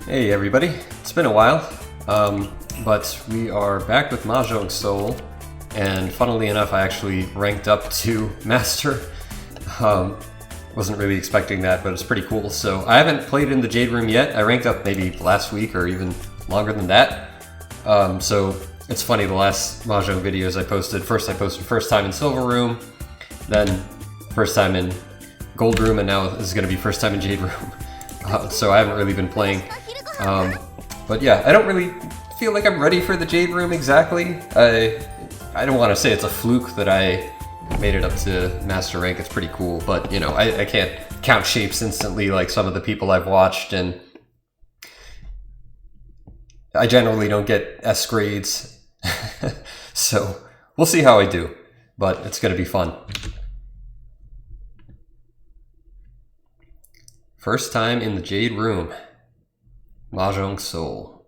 Hey everybody, it's been a while, but we are back with Mahjong Soul, and funnily enough I actually ranked up to Master. Wasn't really expecting that, but it's pretty cool. So I haven't played in the Jade room yet. I ranked up maybe last week or even longer than that. So it's funny, the last Mahjong videos I posted first time in Silver room, then first time in Gold room, and now this is going to be first time in Jade room. So I haven't really been playing. But yeah, I don't really feel like I'm ready for the Jade room exactly. I don't want to say it's a fluke that I made it up to Master rank. It's pretty cool, but you know, I can't count shapes instantly like some of the people I've watched, and I generally don't get S grades. So we'll see how I do, but it's going to be fun. First time in the Jade room. Mahjong Soul.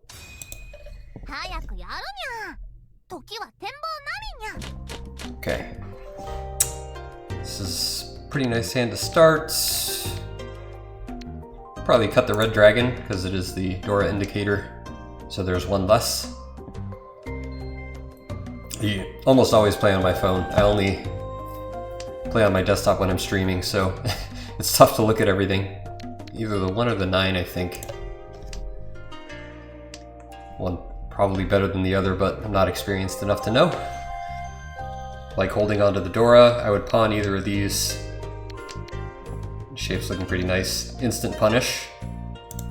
Okay. This is a pretty nice hand to start. Probably cut the red dragon because it is the Dora indicator. So there's one less. I almost always play on my phone. I only play on my desktop when I'm streaming, so it's tough to look at everything. Either the 1 or the 9, I think. One probably better than the other, but I'm not experienced enough to know. Like holding onto the Dora, I would pawn either of these. Shape's looking pretty nice. Instant punish.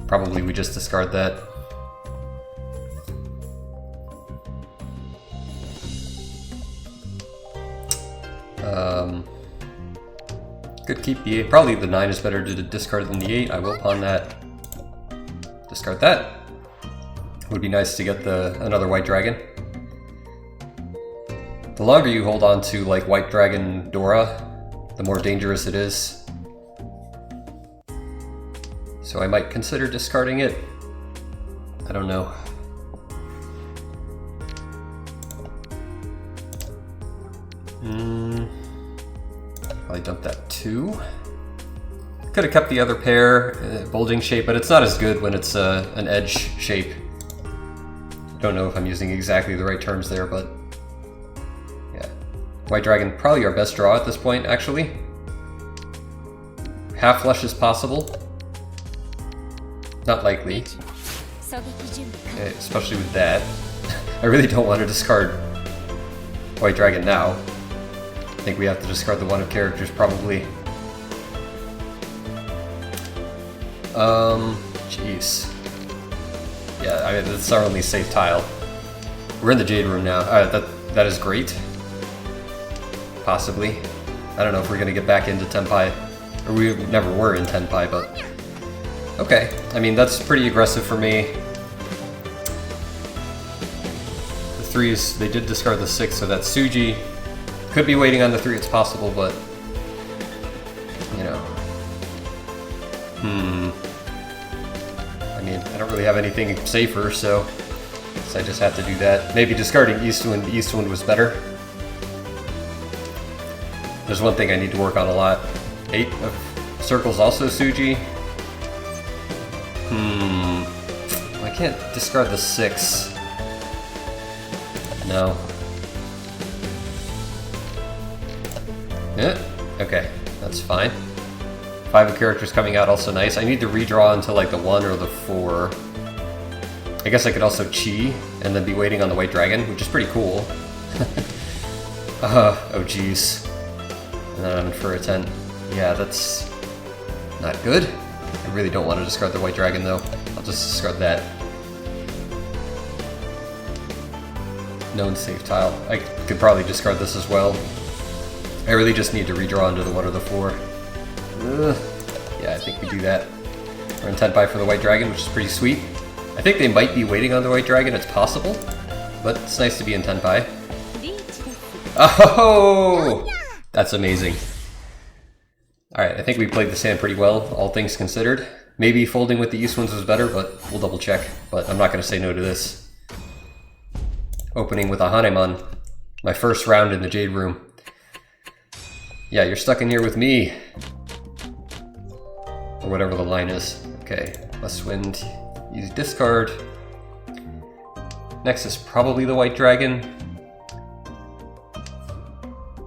Probably we just discard that. Could keep the 8. Probably the 9 is better to discard than the 8. I will pawn that. Discard that. Would be nice to get another white dragon. The longer you hold on to like white dragon Dora, the more dangerous it is. So I might consider discarding it. I don't know. Probably dump that 2. Could have kept the other pair, bulging shape, but it's not as good when it's an edge shape. Don't know if I'm using exactly the right terms there, but yeah. White dragon, probably our best draw at this point, actually. Half flush is possible. Not likely. Especially with that. I really don't want to discard white dragon now. I think we have to discard the 1 of characters, probably. Jeez. Yeah, I mean, that's our only safe tile. We're in the Jade room now. That is great. Possibly. I don't know if we're gonna get back into Tenpai. Or we never were in Tenpai, but... Okay. I mean, that's pretty aggressive for me. The 3s, they did discard the 6, so that's Suji. Could be waiting on the 3, it's possible, but... You know... I mean, I don't really have anything safer, so I just have to do that. Maybe discarding Eastwind. Eastwind was better. There's one thing I need to work on a lot. 8 of circles also Suji. I can't discard the 6. No. Yeah, okay, that's fine. 5 of characters coming out, also nice. I need to redraw into like the 1 or the 4. I guess I could also Chi and then be waiting on the white dragon, which is pretty cool. Oh geez. And then I'm in for a 10. Yeah, that's not good. I really don't want to discard the white dragon though. I'll just discard that. Known safe tile. I could probably discard this as well. I really just need to redraw into the 1 or the 4. Yeah, I think we do that. We're in Tenpai for the white dragon, which is pretty sweet. I think they might be waiting on the white dragon, it's possible. But it's nice to be in Tenpai. Oh! That's amazing. Alright, I think we played this hand pretty well, all things considered. Maybe folding with the Eastwinds was better, but we'll double check. But I'm not going to say no to this. Opening with a Hanemon. My first round in the Jade room. Yeah, you're stuck in here with me. Or whatever the line is. Okay, West Wind. Easy discard. Next is probably the white dragon.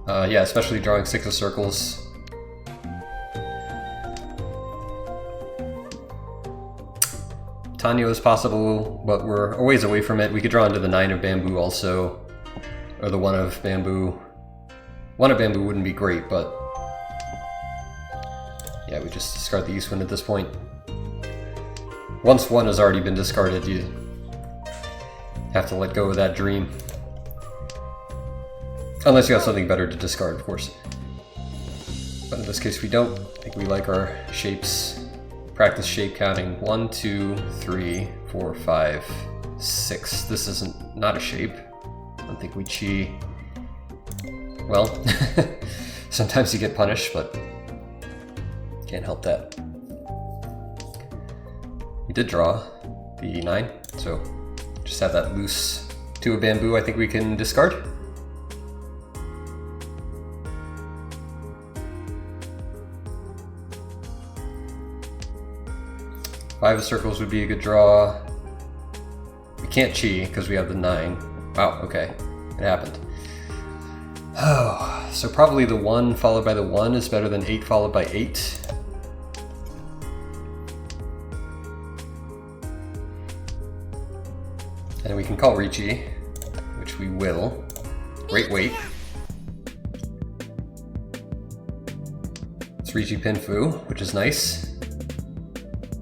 Yeah, especially drawing 6 of circles. Tanyo is possible, but we're a ways away from it. We could draw into the 9 of bamboo also, or the 1 of bamboo. 1 of bamboo wouldn't be great, but yeah, we just discard the east wind at this point. Once 1 has already been discarded, you have to let go of that dream. Unless you have something better to discard, of course. But in this case we don't. I think we like our shapes. Practice shape counting. 1, 2, 3, 4, 5, 6. This isn't not a shape. I don't think we chi. Well, sometimes you get punished, but can't help that. We did draw the 9, so just have that loose 2 of bamboo I think we can discard. Five of circles would be a good draw. We can't chi because we have the 9. Wow, okay, it happened. Oh, so probably the 1 followed by the 1 is better than 8 followed by 8. And we can call Richi, which we will. Great weight. It's Richi Pinfu, which is nice.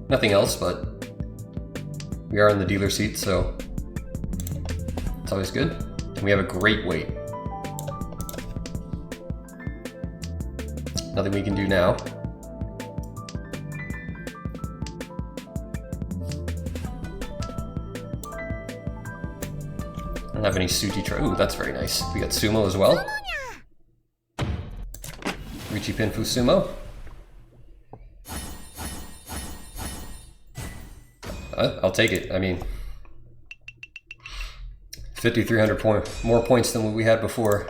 Nothing else, but we are in the dealer seat, so it's always good. And we have a great weight. Nothing we can do now. I don't have any Suji Ooh, that's very nice. We got Sumo as well. Richi Pinfu Sumo. I'll take it. I mean, 5,300 more points than what we had before.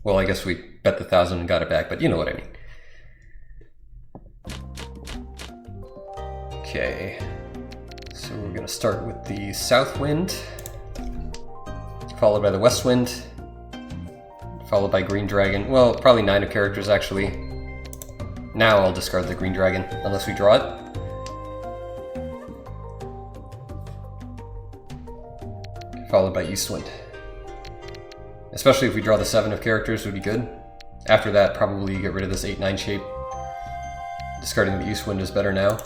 Well, I guess we bet the 1,000 and got it back, but you know what I mean. Okay, so we're gonna start with the south wind, followed by the west wind, followed by green dragon. Well, probably 9 of characters actually. Now I'll discard the green dragon unless we draw it. Followed by east wind. Especially if we draw the 7 of characters would be good. After that, probably get rid of this 8-9 shape. Discarding the east wind is better now.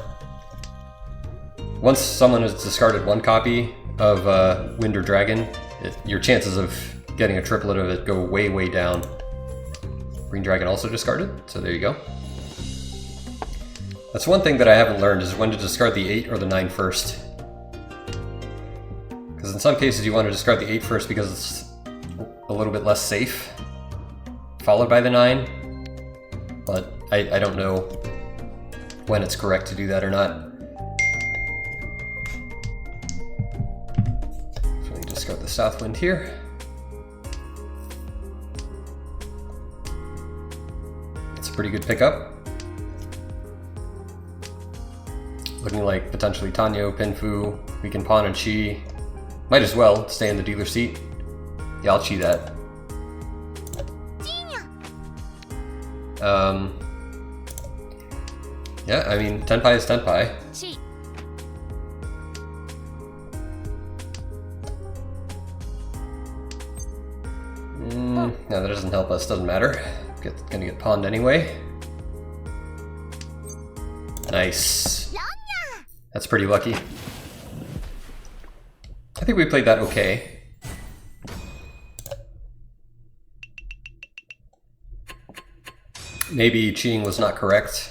Once someone has discarded 1 copy of wind or dragon, your chances of getting a triplet of it go way, way down. Green dragon also discarded, so there you go. That's one thing that I haven't learned, is when to discard the 8 or the 9 first. Because in some cases you want to discard the 8 first because it's a little bit less safe, followed by the 9, but I don't know when it's correct to do that or not. So we discard the south wind here. It's a pretty good pickup. Looking like potentially Tanyo, Pinfu, we can pawn and chi. Might as well stay in the dealer seat. Yeah, I'll chi that. Yeah, I mean, tenpai is tenpai. No, that doesn't help us, doesn't matter. Gonna get pawned anyway. Nice. That's pretty lucky. I think we played that okay. Maybe cheating was not correct.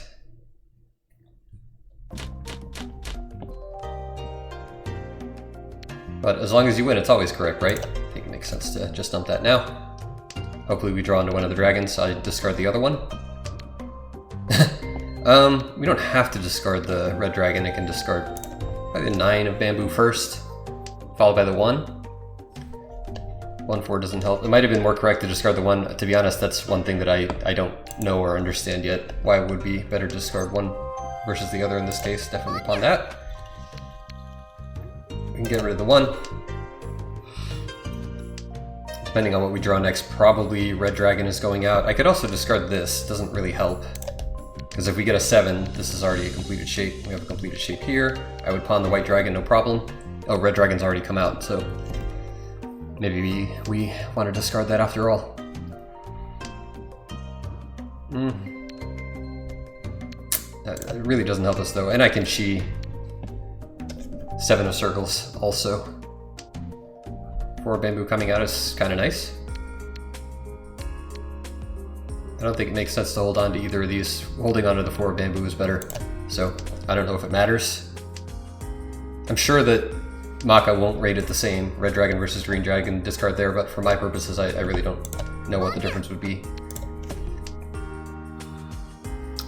But as long as you win, it's always correct, right? I think it makes sense to just dump that now. Hopefully we draw into one of the dragons, so I discard the other one. We don't have to discard the red dragon. I can discard probably the 9 of bamboo first, followed by the 1. 1-4 doesn't help. It might have been more correct to discard the 1. To be honest, that's one thing that I don't know or understand yet. Why it would be better to discard one versus the other in this case. Definitely pawn that. can get rid of the 1. Depending on what we draw next, probably red dragon is going out. I could also discard this, doesn't really help. Because if we get a 7, this is already a completed shape. We have a completed shape here. I would pawn the white dragon, no problem. Oh, red dragon's already come out, so maybe we want to discard that after all. It really doesn't help us though, and I can chi 7 of circles also. 4 bamboo coming out is kind of nice. I don't think it makes sense to hold on to either of these. Holding on to the 4 bamboo is better, so I don't know if it matters. I'm sure that Maka won't rate it the same, red dragon versus green dragon, discard there, but for my purposes I really don't know what the difference would be.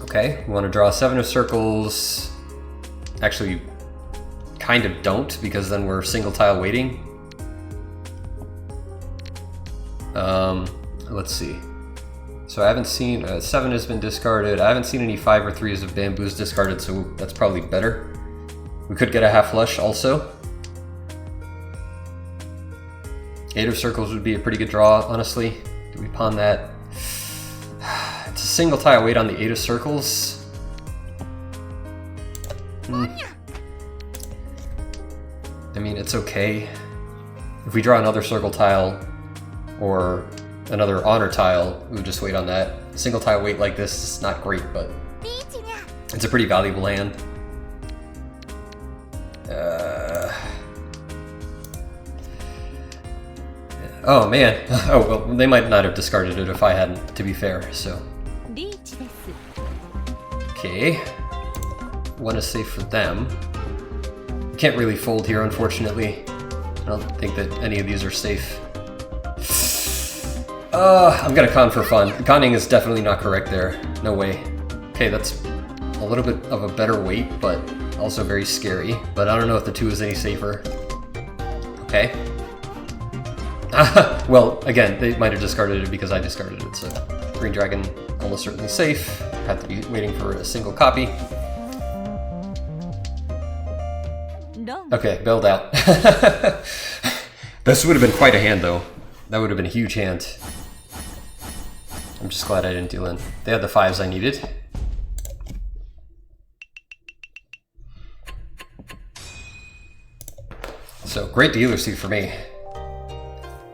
Okay, we want to draw 7 of circles. Actually, kind of don't, because then we're single tile waiting. Let's see. So I haven't seen, 7 has been discarded. I haven't seen any 5 or 3s of bamboos discarded, so that's probably better. We could get a half flush also. 8 of circles would be a pretty good draw, honestly. Do we pawn that? It's a single tile wait on the 8 of circles. I mean, it's okay. If we draw another circle tile or another honor tile, we would just wait on that. A single tile wait like this is not great, but it's a pretty valuable hand. Oh man. Oh well, they might not have discarded it if I hadn't, to be fair, so. Okay. 1 is safe for them. Can't really fold here, unfortunately. I don't think that any of these are safe. I'm gonna con for fun. Conning is definitely not correct there. No way. Okay, that's a little bit of a better weight, but also very scary. But I don't know if the 2 is any safer. Okay. Well, again, they might have discarded it because I discarded it, so green dragon almost certainly safe. Have to be waiting for a single copy. Okay, bailed out. This would have been quite a hand, though. That would have been a huge hand. I'm just glad I didn't deal in. They had the 5s I needed. So, great dealer seat for me.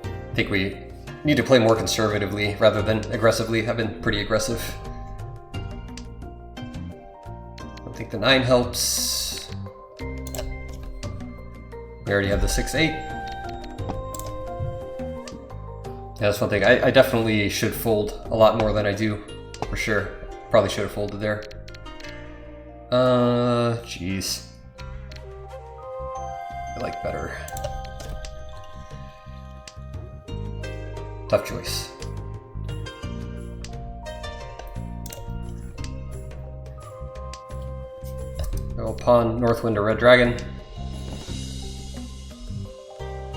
I think we need to play more conservatively rather than aggressively. I've been pretty aggressive. I think the 9 helps. We already have the 6-8. Yeah, that's one thing. I definitely should fold a lot more than I do, for sure. Probably should have folded there. Jeez. I like better. Tough choice. I will pawn Northwind or Red Dragon.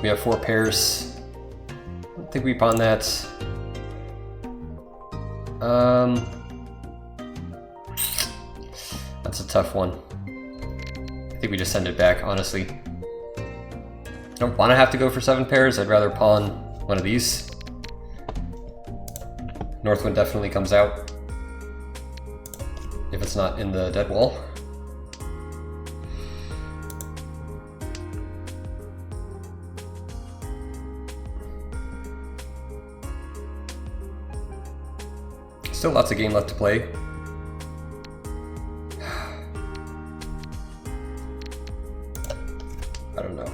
We have 4 pairs. I don't think we pawn that. That's a tough one. I think we just send it back, honestly. Don't want to have to go for 7 pairs. I'd rather pawn one of these. Northwind definitely comes out if it's not in the dead wall. Still lots of game left to play. I don't know.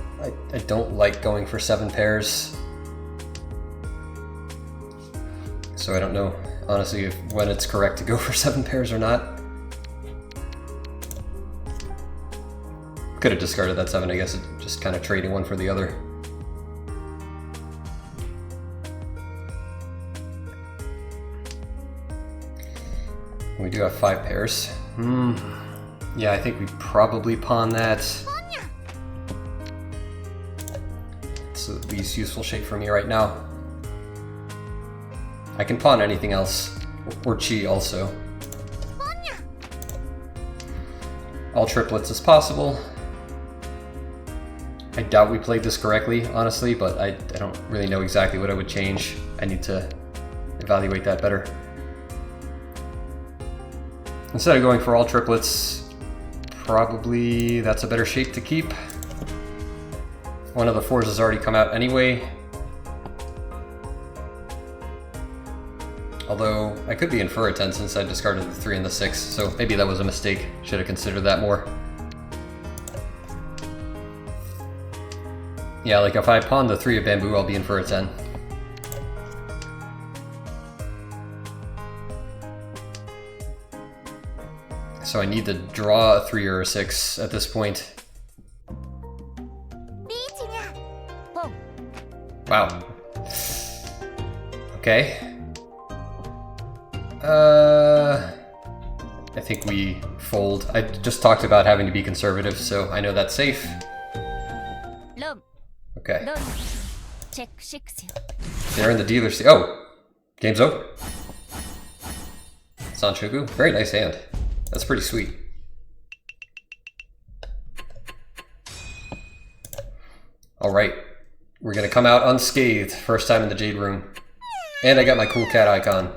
I don't like going for 7 pairs. So I don't know, honestly, when it's correct to go for 7 pairs or not. Could have discarded that 7, I guess, just kind of trading one for the other. We do have 5 pairs. Yeah, I think we probably pawn that. It's the least useful shape for me right now. I can pawn anything else, or chi also. All triplets as possible. I doubt we played this correctly, honestly, but I don't really know exactly what I would change. I need to evaluate that better. Instead of going for all triplets, probably that's a better shape to keep. One of the 4s has already come out anyway. Although, I could be in for a 10 since I discarded the 3 and the 6, so maybe that was a mistake. Should have considered that more. Yeah, like if I pawn the 3 of bamboo, I'll be in for a 10. So I need to draw a 3 or a 6 at this point. Wow. Okay. I think we fold. I just talked about having to be conservative, so I know that's safe. Okay. They're in the dealer's... Oh! Game's over. Sanchoku. Very nice hand. That's pretty sweet. Alright. We're gonna come out unscathed. First time in the Jade room. And I got my cool cat icon.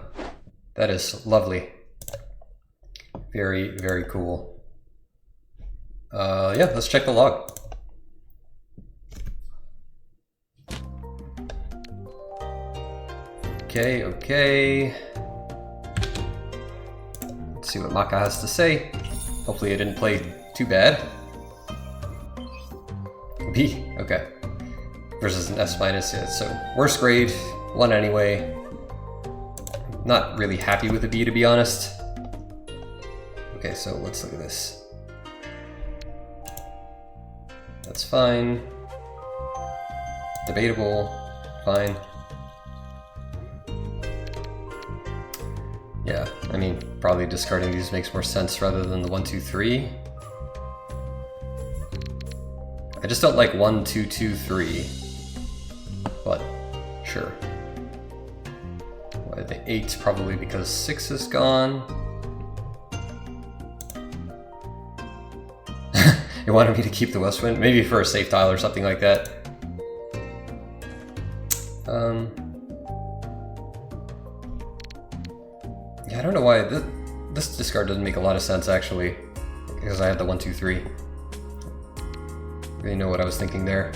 That is lovely. Very, very cool. Yeah, let's check the log. Okay, okay. Let's see what Maka has to say. Hopefully I didn't play too bad. B, okay. Versus an S minus, yeah, so worst grade, 1 anyway. Not really happy with a B, to be honest. Okay, so let's look at this. That's fine. Debatable, fine. Yeah, I mean, probably discarding these makes more sense rather than the 1, 2, 3. I just don't like 1, 2, 2, 3. But, sure. Why the 8's probably because 6 is gone. You wanted me to keep the west wind? Maybe for a safe tile or something like that. Yeah, I don't know why this discard doesn't make a lot of sense actually, because I had the 1, 2, 3. Really know what I was thinking there.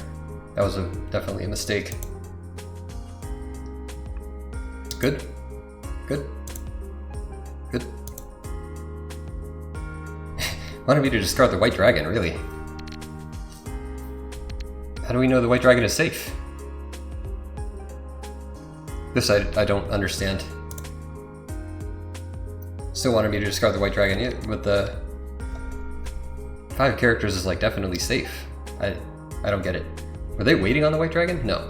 That was definitely a mistake. Good. Good. Good. Wanted me to discard the white dragon, really? How do we know the white dragon is safe? This I don't understand. Still wanted me to discard the white dragon, yeah, but the 5 characters is like definitely safe. I don't get it. Were they waiting on the white dragon? No.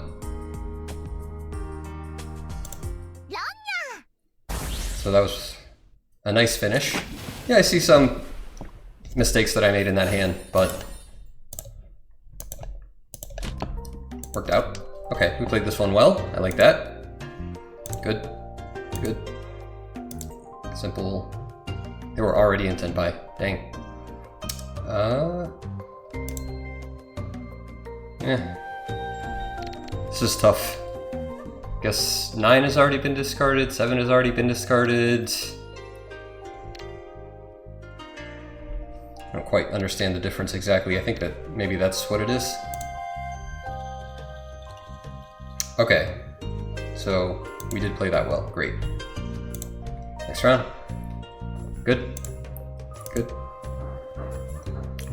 So that was a nice finish. Yeah, I see some mistakes that I made in that hand, but worked out. Okay, we played this one well. I like that. Good. Good. Simple. They were already in 10 by. Dang. This is tough. Guess 9 has already been discarded, 7 has already been discarded. I don't quite understand the difference exactly. I think that maybe that's what it is. Okay, so we did play that well. Great. Next round. Good. Good.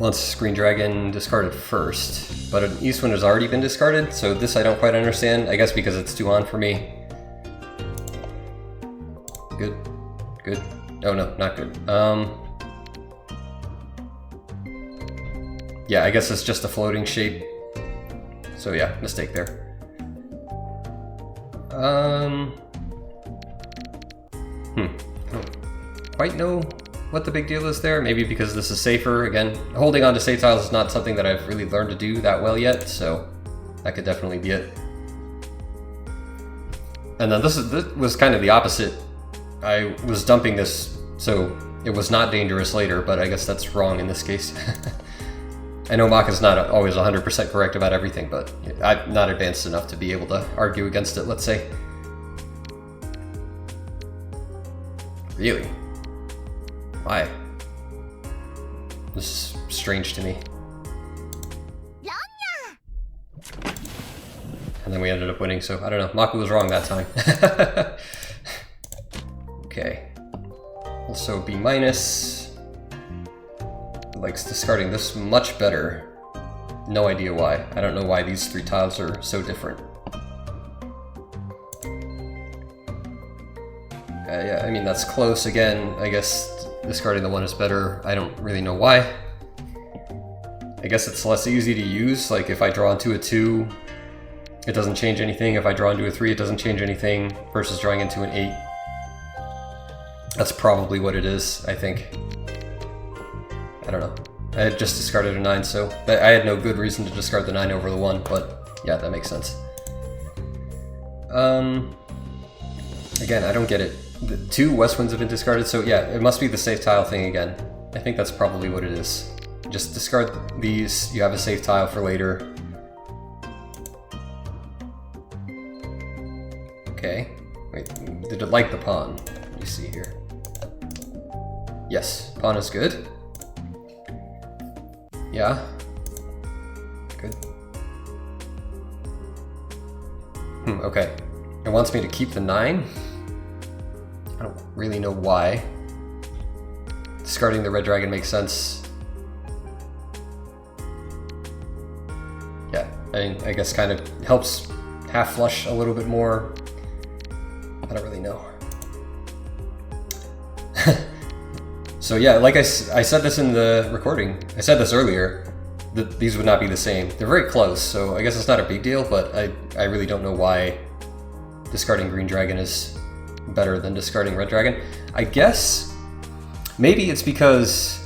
Once Green Dragon discarded first, but an East Wind has already been discarded, so this I don't quite understand. I guess because it's 2 on for me. Good. Good. Oh no, not good. Yeah, I guess it's just a floating shape. So yeah, mistake there. I don't quite know what the big deal is there. Maybe because this is safer. Again, holding on to safe tiles is not something that I've really learned to do that well yet, so that could definitely be it. And then this was kind of the opposite. I was dumping this so it was not dangerous later, but I guess that's wrong in this case. I know Maka's not always 100% correct about everything, but I'm not advanced enough to be able to argue against it, let's say. Really? Why? This is strange to me. And then we ended up winning, so I don't know. Maka was wrong that time. Okay. Also B-. Likes discarding this much better. No idea why. I don't know why these 3 tiles are so different. Yeah, I mean, that's close. Again, I guess discarding the 1 is better. I don't really know why. I guess it's less easy to use. Like, if I draw into a 2, it doesn't change anything. If I draw into a 3, it doesn't change anything, versus drawing into an 8. That's probably what it is, I think. I don't know. I had just discarded a 9, so I had no good reason to discard the 9 over the 1, but yeah, that makes sense. Again, I don't get it. The 2 West Winds have been discarded, so yeah, it must be the safe tile thing again. I think that's probably what it is. Just discard these, you have a safe tile for later. Okay. Wait, did it like the pawn? Let me see here. Yes, pawn is good. Yeah. Good. Okay. It wants me to keep the 9. I don't really know why. Discarding the red dragon makes sense. Yeah, I guess kind of helps half flush a little bit more. I don't really know. So yeah, like I said this in the recording, I said this earlier, that these would not be the same. They're very close, so I guess it's not a big deal, but I really don't know why discarding green dragon is better than discarding red dragon. I guess maybe it's because,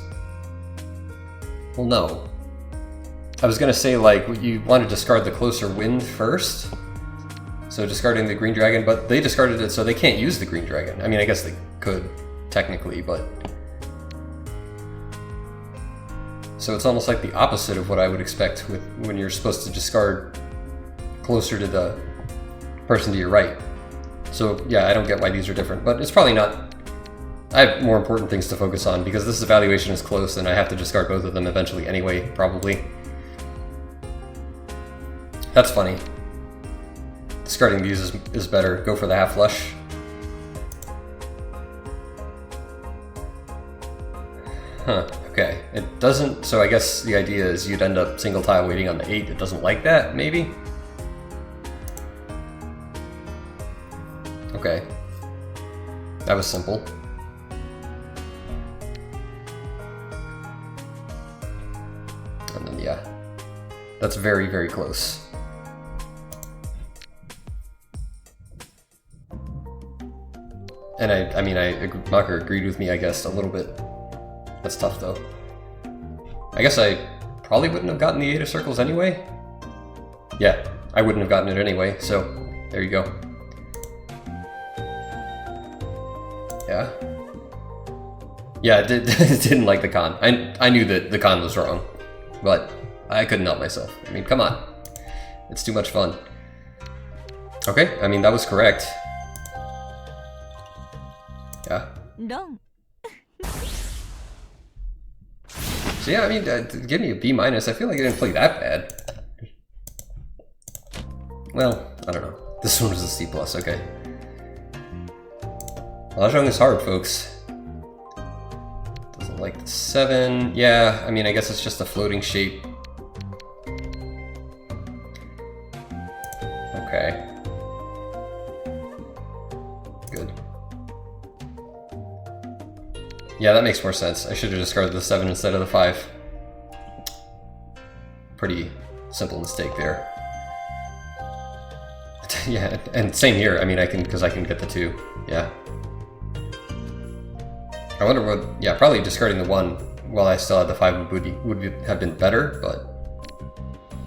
well, no. I was gonna say, like, you want to discard the closer wind first, so discarding the green dragon, but they discarded it so they can't use the green dragon. I mean, I guess they could, technically, but... So it's almost like the opposite of what I would expect with when you're supposed to discard closer to the person to your right. So yeah, I don't get why these are different, but it's probably not... I have more important things to focus on, because this evaluation is close and I have to discard both of them eventually anyway, probably. That's funny. Discarding these is better. Go for the half flush. Huh, okay. It doesn't, so I guess the idea is you'd end up single tile waiting on the 8. It doesn't like that, maybe? Okay. That was simple. And then, yeah. That's very, very close. And I mean, Maka agreed with me, I guess, a little bit. That's tough, though. I guess I probably wouldn't have gotten the 8 of circles anyway. Yeah, I wouldn't have gotten it anyway, so there you go. Yeah. Yeah, it didn't like the con. I knew that the con was wrong, but I couldn't help myself. I mean, come on. It's too much fun. Okay, I mean, that was correct. Yeah. No. So yeah, I mean, give me a B-. I feel like I didn't play that bad. Well, I don't know. This one was a C+, okay. Mahjong is hard, folks. Doesn't like the 7. Yeah, I mean, I guess it's just a floating shape. Okay. Good. Yeah, that makes more sense. I should have discarded the 7 instead of the 5. Pretty simple mistake there. Yeah, and same here. I mean, because I can get the 2. Yeah. I wonder what... Yeah, probably discarding the 1 while I still had the 5 would have been better, but...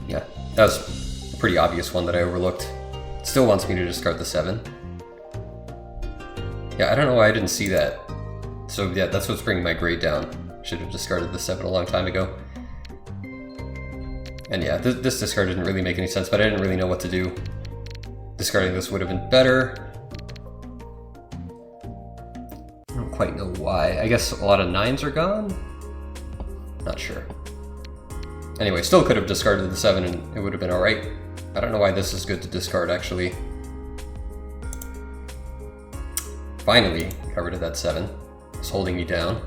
Yeah, that was a pretty obvious one that I overlooked. It still wants me to discard the 7. Yeah, I don't know why I didn't see that. So yeah, that's what's bringing my grade down. Should have discarded the 7 a long time ago. And yeah, this discard didn't really make any sense, but I didn't really know what to do. Discarding this would have been better. I don't quite know why. I guess a lot of 9s are gone? Not sure. Anyway, still could have discarded the 7 and it would have been alright. I don't know why this is good to discard, actually. Finally, got rid of that 7. It's holding me down.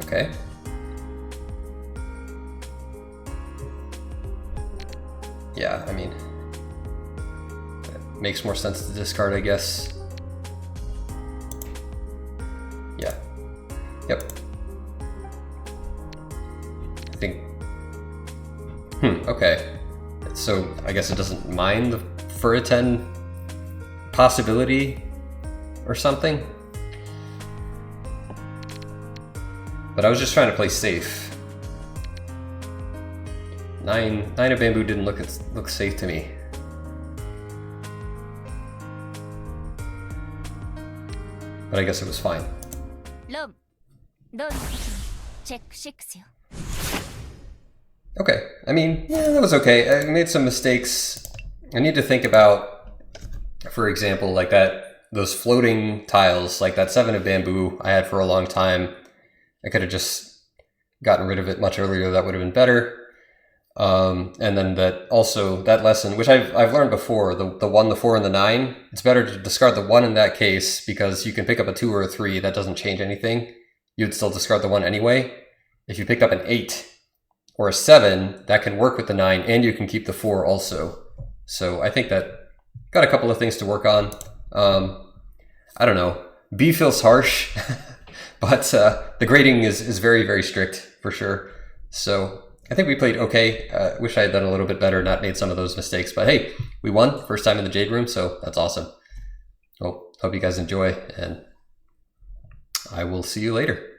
Okay. Yeah, I mean, it makes more sense to discard, I guess. Yeah. Yep. I think. Okay. So I guess it doesn't mind the for a 10 possibility or something. But I was just trying to play safe. 9 of bamboo didn't look safe to me. But I guess it was fine. Okay, I mean, yeah, that was okay. I made some mistakes. I need to think about, for example, like those floating tiles, like that 7 of bamboo I had for a long time. I could have just gotten rid of it much earlier. That would have been better. And then that lesson, which I've learned before, the 1, the 4, and the 9, it's better to discard the 1 in that case because you can pick up a 2 or a 3. That doesn't change anything. You'd still discard the 1 anyway. If you picked up an 8 or a 7, that can work with the 9 and you can keep the 4 also. So I think that got a couple of things to work on. I don't know. B feels harsh, but the grading is very, very strict for sure. So I think we played okay. Wish I had done a little bit better, not made some of those mistakes. But hey, we won. First time in the Jade room, so that's awesome. Well, hope you guys enjoy, and I will see you later.